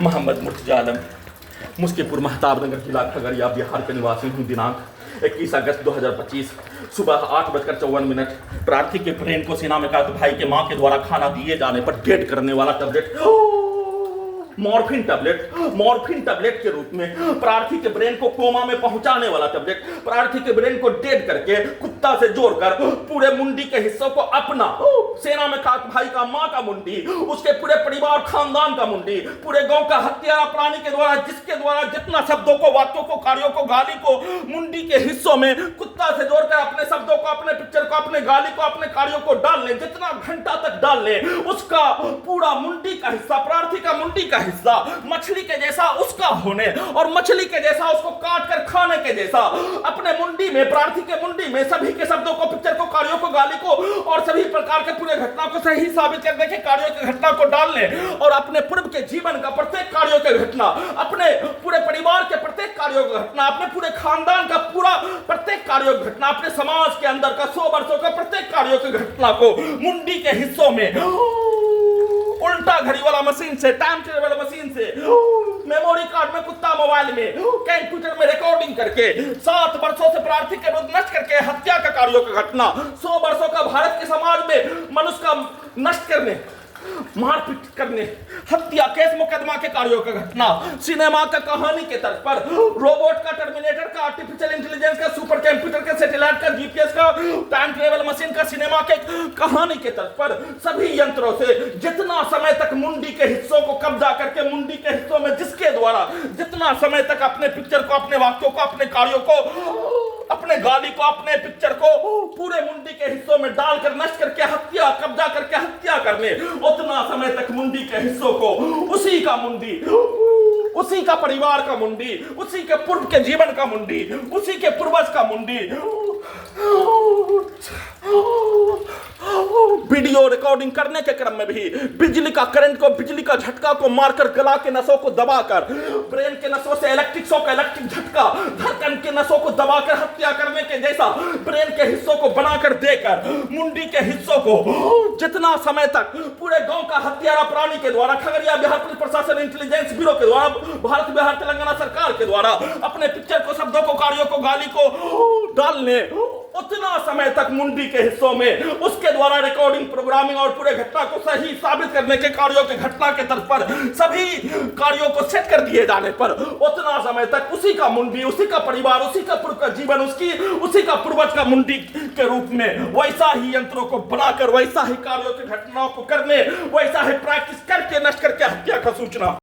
मोहम्मद मुर्तजा आलम, मुस्कीपुर महताब नगर जिला खगड़िया बिहार के निवासी हूँ। दिनांक 21 अगस्त 2025 सुबह 8:54 प्रार्थी के फ्रेंड को सेना में कहा भाई के मां के द्वारा खाना दिए जाने पर डेट करने वाला टैबलेट मॉर्फिन टैबलेट के रूप में प्रार्थी के ब्रेन को कोमा में पहुंचाने वाला टैबलेट, प्रार्थी के ब्रेन को डेड करके कुत्ता से जोड़कर पूरे मुंडी के हिस्सों को अपना, सेना में खाक भाई का मां का मुंडी, उसके पूरे परिवार खानदान का मुंडी, पूरे गांव का हत्यारा प्राणी के द्वारा जिसके द्वारा जितना शब्दों को, वाक्यों को, कार्यों को, गाली को मुंडी के हिस्सों में कुत्ता से जोड़कर अपने शब्दों को, अपने पिक्चर को, अपने गाली को, अपने कार्यों को डाल ले, जितना घंटा तक डाल ले, उसका पूरा मुंडी का हिस्सा, प्रार्थी का मुंडी का हिस्सा मछली के जैसा उसका होने और मछली के जैसा उसको काट कर खाने के जैसा अपने मुंडी में, प्रार्थी के मुंडी में सभी के शब्दों को, पिक्चर को, कार्यों को, गाली को और सभी प्रकार के पूरे घटना को सही साबित करने के कार्यों की घटना को डालने और अपने पूर्व के जीवन का प्रत्येक कार्यों की घटना, अपने पूरे परिवार के प्रत्येक कार्यों की घटना, अपने पूरे खानदान का पूरा प्रत्येक कार्यों की घटना, अपने समाज के अंदर का 100 वर्षों का प्रत्येक कार्यों की घटना को मुंडी के हिस्सों में उल्टा घड़ी वाला मशीन से, टाइम ट्रेवल वाला मशीन से, मेमोरी कार्ड में, कुत्ता मोबाइल में, कंप्यूटर में रिकॉर्डिंग करके 7 वर्षों से प्रार्थी के विरुद्ध नष्ट करके हत्या का कार्यों का घटना, 100 वर्षों का भारत के समाज में मनुष्य का नष्ट करने, मारपीट करने, हत्या, केस मुकदमा के कार्यों का घटना, सिनेमा का कहानी के तर्ज पर, रोबोट का, टर्मिनेटर का, आर्टिफिशियल इंटेलिजेंस का, सुपर कंप्यूटर का, सैटेलाइट का, जीपीएस का, टाइम ट्रेवल मशीन का, सिनेमा के कहानी के तर्ज पर सभी यंत्रों से जितना समय तक मुंडी के हिस्सों को कब्जा करके मुंडी के हिस्सों में जिसके द्वारा जितना समय तक अपने पिक्चर को, अपने वाक्यों को, अपने कार्यों को, अपने गाली को, अपने पिक्चर को पूरे मुंडी के हिस्सों में डालकर नष्ट करके हत्या, कब्जा करके हत्या करने, उतना समय तक मुंडी के हिस्सों को उसी का मुंडी, उसी का परिवार का मुंडी, उसी के पूर्व के जीवन का मुंडी, उसी के पूर्वज का मुंडी वीडियो रिकॉर्डिंग करने के क्रम में भी बिजली का करंट को, बिजली का झटका को मारकर गला के नसों को दबाकर, ब्रेन के नसों से इलेक्ट्रिक शॉक, इलेक्ट्रिक झटका, धड़कन के नसों को दबाकर हत्या करने के जैसा ब्रेन के हिस्सों को बनाकर देकर मुंडी के हिस्सों को जितना समय तक पूरे गांव का हत्यारा प्राणी के द्वारा, खगड़िया बिहार पुलिस प्रशासन इंटेलिजेंस ब्यूरो के द्वारा, भारत बिहार तेलंगाना सरकार के द्वारा अपने पिक्चर को, शब्दों को, कार्यों को, गाली को डालने, उतना समय तक मुंडी के हिस्सों में उसके द्वारा रिकॉर्डिंग, प्रोग्रामिंग और पूरे घटना को सही साबित करने के कार्यों के घटना के तर्ज पर सभी कार्यों को सेट कर दिए जाने पर उतना समय तक उसी का मुंडी, उसी का परिवार, उसी का पूर्व का जीवन, उसी का पूर्वज का मुंडी के रूप में वैसा ही यंत्रों को बनाकर, वैसा ही कार्यों की घटनाओं को करने, वैसा ही प्रैक्टिस करके नष्ट करके हत्या का सूचना